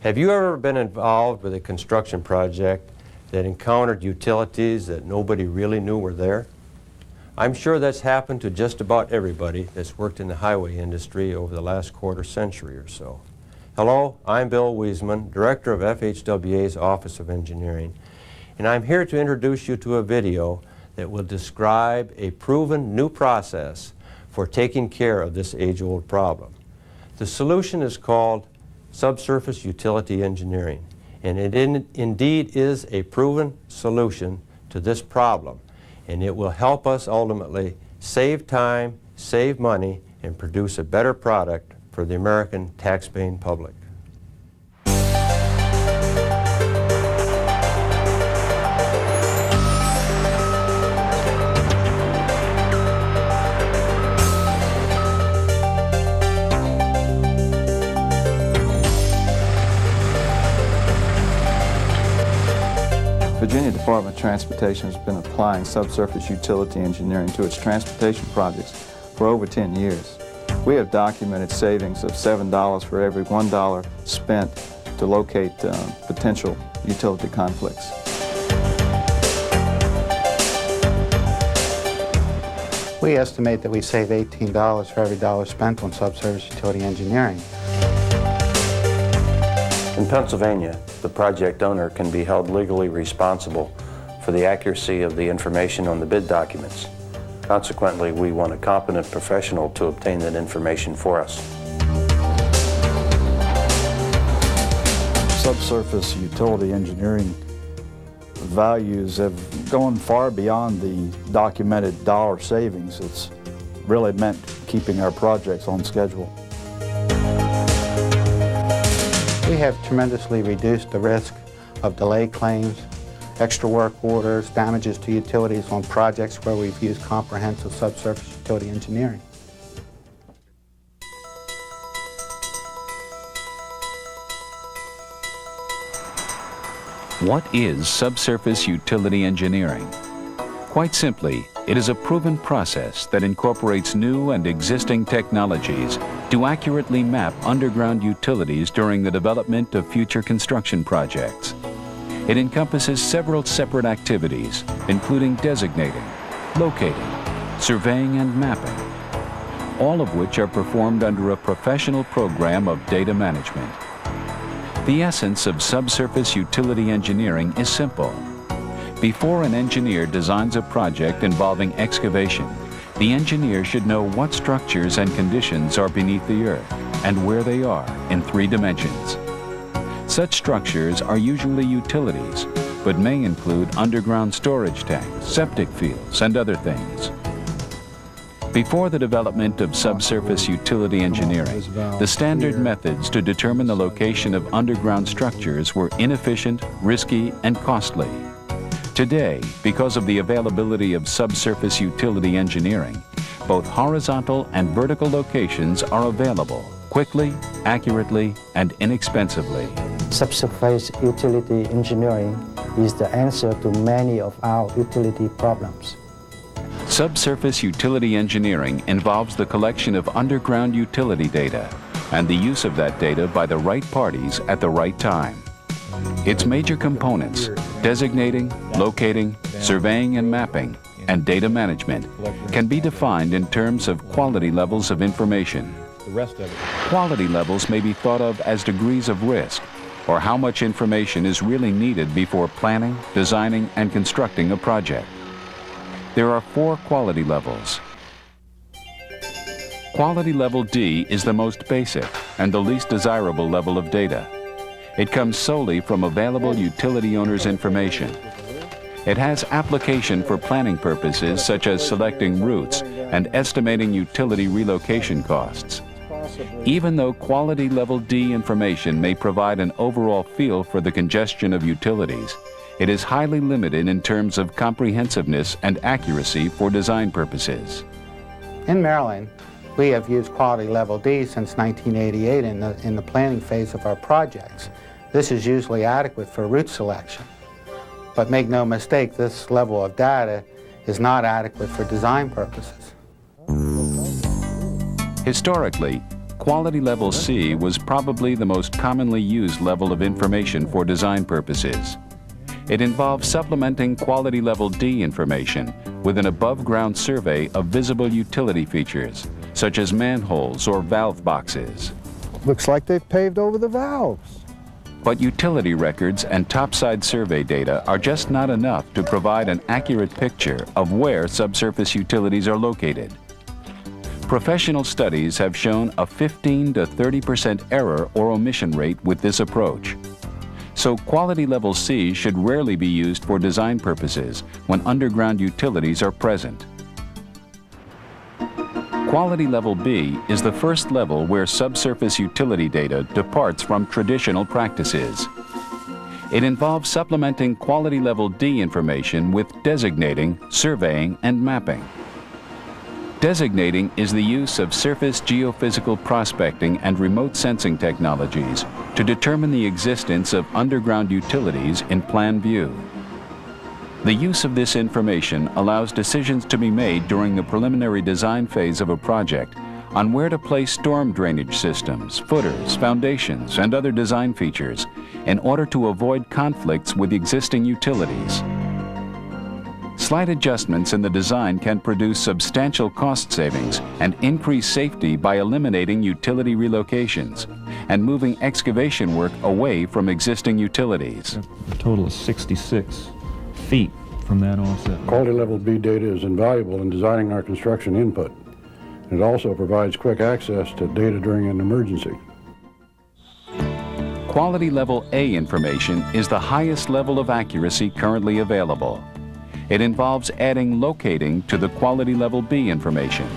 Have you ever been involved with a construction project that encountered utilities that nobody really knew were there? I'm sure that's happened to just about everybody that's worked in the highway industry over the last quarter century or so. Hello, I'm Bill Wiesman, Director of FHWA's Office of Engineering, and I'm here to introduce you to a video that will describe a proven new process for taking care of this age-old problem. The solution is called Subsurface Utility Engineering, and it indeed is a proven solution to this problem, and it will help us ultimately save time, save money, and produce a better product for the American taxpaying public. Virginia Department of Transportation has been applying subsurface utility engineering to its transportation projects for over 10 years. We have documented savings of $7 for every $1 spent to locate potential utility conflicts. We estimate that we save $18 for every dollar spent on subsurface utility engineering. In Pennsylvania, the project owner can be held legally responsible for the accuracy of the information on the bid documents. Consequently, we want a competent professional to obtain that information for us. Subsurface utility engineering values have gone far beyond the documented dollar savings. It's really meant keeping our projects on schedule. We have tremendously reduced the risk of delay claims, extra work orders, damages to utilities on projects where we've used comprehensive subsurface utility engineering. What is subsurface utility engineering? Quite simply, it is a proven process that incorporates new and existing technologies to accurately map underground utilities during the development of future construction projects. It encompasses several separate activities, including designating, locating, surveying, and mapping, all of which are performed under a professional program of data management. The essence of subsurface utility engineering is simple. Before an engineer designs a project involving excavation, the engineer should know what structures and conditions are beneath the earth and where they are in 3 dimensions. Such structures are usually utilities, but may include underground storage tanks, septic fields, and other things. Before the development of subsurface utility engineering, the standard methods to determine the location of underground structures were inefficient, risky, and costly. Today, because of the availability of subsurface utility engineering, both horizontal and vertical locations are available quickly, accurately, and inexpensively. Subsurface utility engineering is the answer to many of our utility problems. Subsurface utility engineering involves the collection of underground utility data and the use of that data by the right parties at the right time. Its major components, designating, locating, surveying and mapping, and data management, can be defined in terms of quality levels of information. Quality levels may be thought of as degrees of risk, or how much information is really needed before planning, designing, and constructing a project. There are 4 quality levels. Quality level D is the most basic and the least desirable level of data. It comes solely from available utility owners' information. It has application for planning purposes such as selecting routes and estimating utility relocation costs. Even though quality level D information may provide an overall feel for the congestion of utilities, it is highly limited in terms of comprehensiveness and accuracy for design purposes. In Maryland, we have used quality level D since 1988 in the planning phase of our projects. This is usually adequate for route selection. But make no mistake, this level of data is not adequate for design purposes. Historically, quality level C was probably the most commonly used level of information for design purposes. It involves supplementing quality level D information with an above-ground survey of visible utility features, such as manholes or valve boxes. Looks like they've paved over the valves. But utility records and topside survey data are just not enough to provide an accurate picture of where subsurface utilities are located. Professional studies have shown a 15 to 30% error or omission rate with this approach. So quality level C should rarely be used for design purposes when underground utilities are present. Quality level B is the first level where subsurface utility data departs from traditional practices. It involves supplementing quality level D information with designating, surveying, and mapping. Designating is the use of surface geophysical prospecting and remote sensing technologies to determine the existence of underground utilities in plan view. The use of this information allows decisions to be made during the preliminary design phase of a project on where to place storm drainage systems, footers, foundations, and other design features in order to avoid conflicts with existing utilities. Slight adjustments in the design can produce substantial cost savings and increase safety by eliminating utility relocations and moving excavation work away from existing utilities. A total of 66 feet from that offset. Quality level B data is invaluable in designing our construction input. It also provides quick access to data during an emergency. Quality level A information is the highest level of accuracy currently available. It involves adding locating to the quality level B information.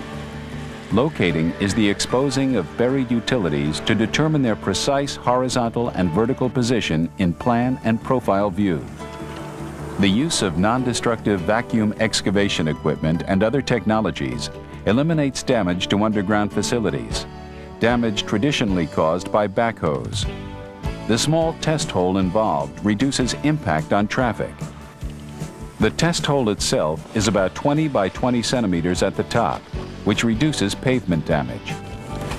Locating is the exposing of buried utilities to determine their precise horizontal and vertical position in plan and profile view. The use of non-destructive vacuum excavation equipment and other technologies eliminates damage to underground facilities, damage traditionally caused by backhoes. The small test hole involved reduces impact on traffic. The test hole itself is about 20 by 20 centimeters at the top, which reduces pavement damage.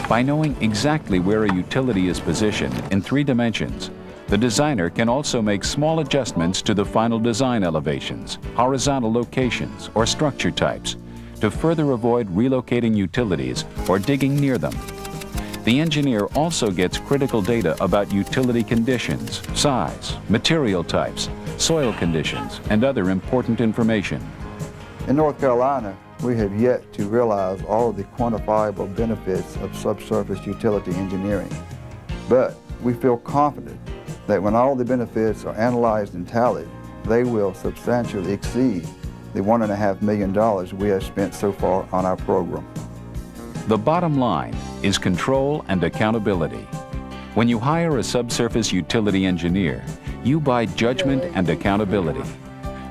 By knowing exactly where a utility is positioned in 3 dimensions, the designer can also make small adjustments to the final design elevations, horizontal locations, or structure types to further avoid relocating utilities or digging near them. The engineer also gets critical data about utility conditions, size, material types, soil conditions, and other important information. In North Carolina, we have yet to realize all of the quantifiable benefits of subsurface utility engineering. But we feel confident that when all the benefits are analyzed and tallied, they will substantially exceed the $1.5 million we have spent so far on our program. The bottom line is control and accountability. When you hire a subsurface utility engineer, you buy judgment and accountability.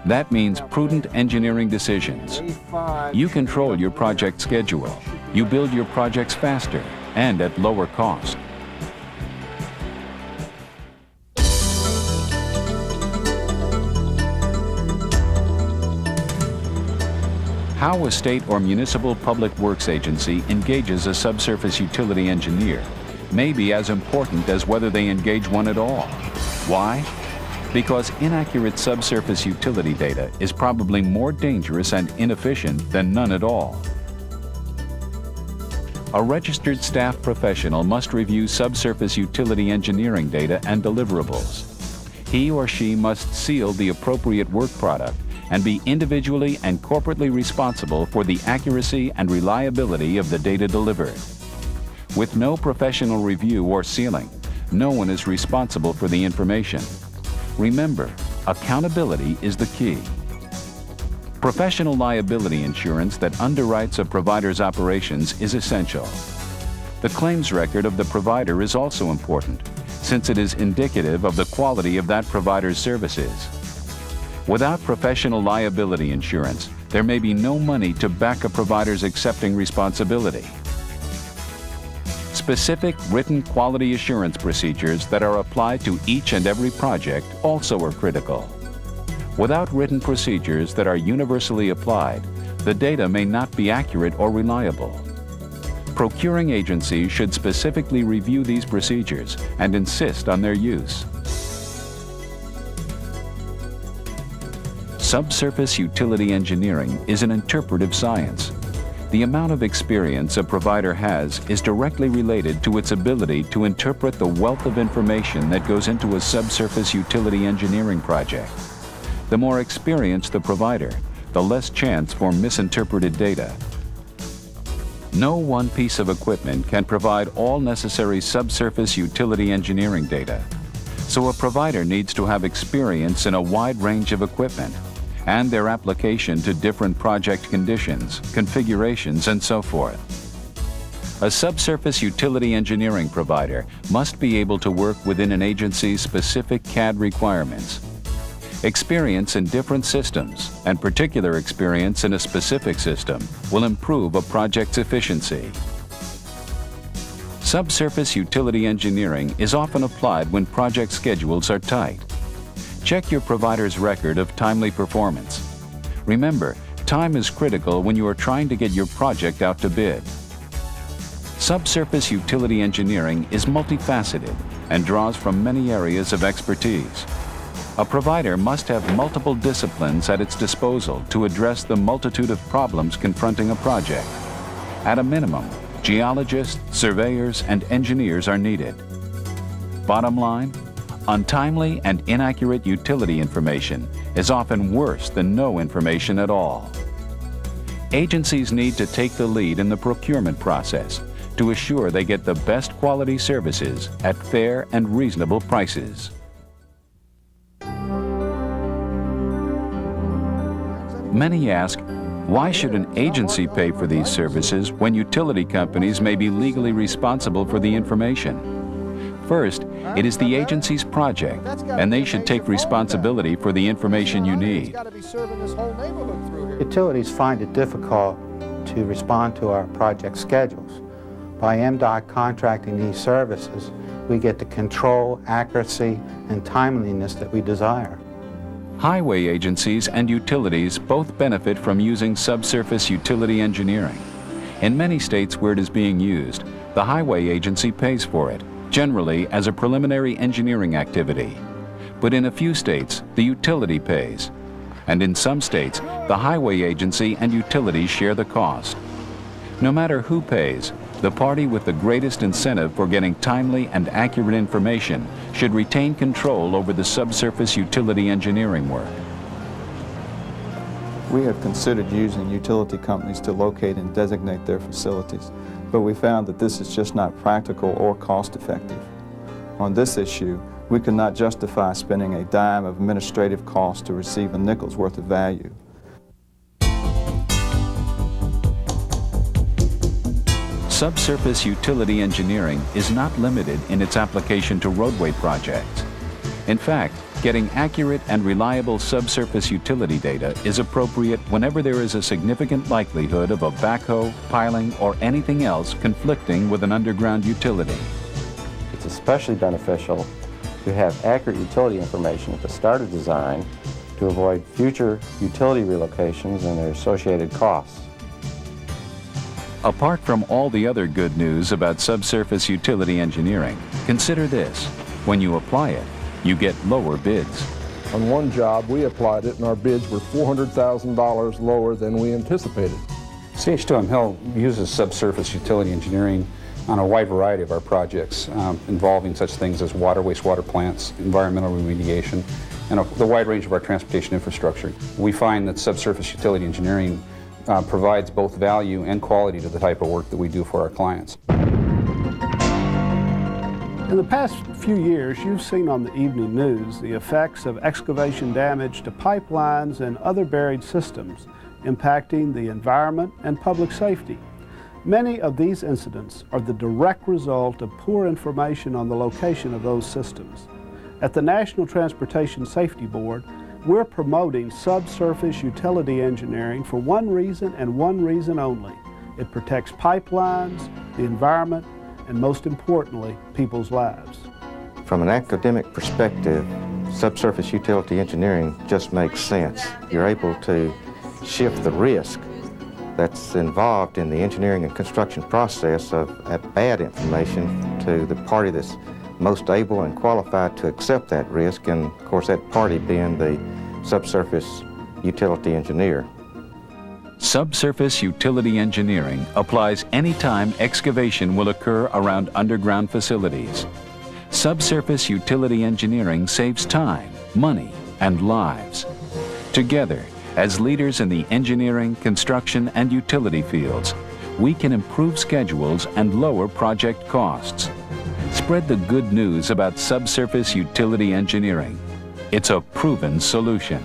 That means prudent engineering decisions. You control your project schedule. You build your projects faster and at lower cost. How a state or municipal public works agency engages a subsurface utility engineer may be as important as whether they engage one at all. Why? Because inaccurate subsurface utility data is probably more dangerous and inefficient than none at all. A registered staff professional must review subsurface utility engineering data and deliverables. He or she must seal the appropriate work product and be individually and corporately responsible for the accuracy and reliability of the data delivered. With no professional review or sealing, no one is responsible for the information. Remember, accountability is the key. Professional liability insurance that underwrites a provider's operations is essential. The claims record of the provider is also important, since it is indicative of the quality of that provider's services. Without professional liability insurance, there may be no money to back a provider's accepting responsibility. Specific written quality assurance procedures that are applied to each and every project also are critical. Without written procedures that are universally applied, the data may not be accurate or reliable. Procuring agencies should specifically review these procedures and insist on their use. Subsurface utility engineering is an interpretive science. The amount of experience a provider has is directly related to its ability to interpret the wealth of information that goes into a subsurface utility engineering project. The more experienced the provider, the less chance for misinterpreted data. No one piece of equipment can provide all necessary subsurface utility engineering data, so a provider needs to have experience in a wide range of equipment and their application to different project conditions, configurations, and so forth. A subsurface utility engineering provider must be able to work within an agency's specific CAD requirements. Experience in different systems and particular experience in a specific system will improve a project's efficiency. Subsurface utility engineering is often applied when project schedules are tight. Check your provider's record of timely performance. Remember, time is critical when you are trying to get your project out to bid. Subsurface utility engineering is multifaceted and draws from many areas of expertise. A provider must have multiple disciplines at its disposal to address the multitude of problems confronting a project. At a minimum, geologists, surveyors, and engineers are needed. Bottom line, untimely and inaccurate utility information is often worse than no information at all. Agencies need to take the lead in the procurement process to assure they get the best quality services at fair and reasonable prices. Many ask, why should an agency pay for these services when utility companies may be legally responsible for the information? First, it is the agency's project, and they should take responsibility for the information you need. Utilities find it difficult to respond to our project schedules. By MDOT contracting these services, we get the control, accuracy, and timeliness that we desire. Highway agencies and utilities both benefit from using subsurface utility engineering. In many states where it is being used, the highway agency pays for it, generally as a preliminary engineering activity. But in a few states, the utility pays. And in some states, the highway agency and utilities share the cost. No matter who pays, the party with the greatest incentive for getting timely and accurate information should retain control over the subsurface utility engineering work. We have considered using utility companies to locate and designate their facilities, but we found that this is just not practical or cost-effective. On this issue, we could not justify spending a dime of administrative cost to receive a nickel's worth of value. Subsurface utility engineering is not limited in its application to roadway projects. In fact, getting accurate and reliable subsurface utility data is appropriate whenever there is a significant likelihood of a backhoe, piling, or anything else conflicting with an underground utility. It's especially beneficial to have accurate utility information at the start of design to avoid future utility relocations and their associated costs. Apart from all the other good news about subsurface utility engineering, consider this. When you apply it, you get lower bids. On one job, we applied it and our bids were $400,000 lower than we anticipated. CH2M Hill uses subsurface utility engineering on a wide variety of our projects, involving such things as water, wastewater plants, environmental remediation, and the wide range of our transportation infrastructure. We find that subsurface utility engineering provides both value and quality to the type of work that we do for our clients. In the past few years, you've seen on the evening news the effects of excavation damage to pipelines and other buried systems, impacting the environment and public safety. Many of these incidents are the direct result of poor information on the location of those systems. At the National Transportation Safety Board, we're promoting subsurface utility engineering for one reason and one reason only. It protects pipelines, the environment, and most importantly, people's lives. From an academic perspective, subsurface utility engineering just makes sense. You're able to shift the risk that's involved in the engineering and construction process of bad information to the party that's most able and qualified to accept that risk, and of course that party being the subsurface utility engineer. Subsurface utility engineering applies anytime excavation will occur around underground facilities. Subsurface utility engineering saves time, money, and lives. Together, as leaders in the engineering, construction, and utility fields, we can improve schedules and lower project costs. Spread the good news about subsurface utility engineering. It's a proven solution.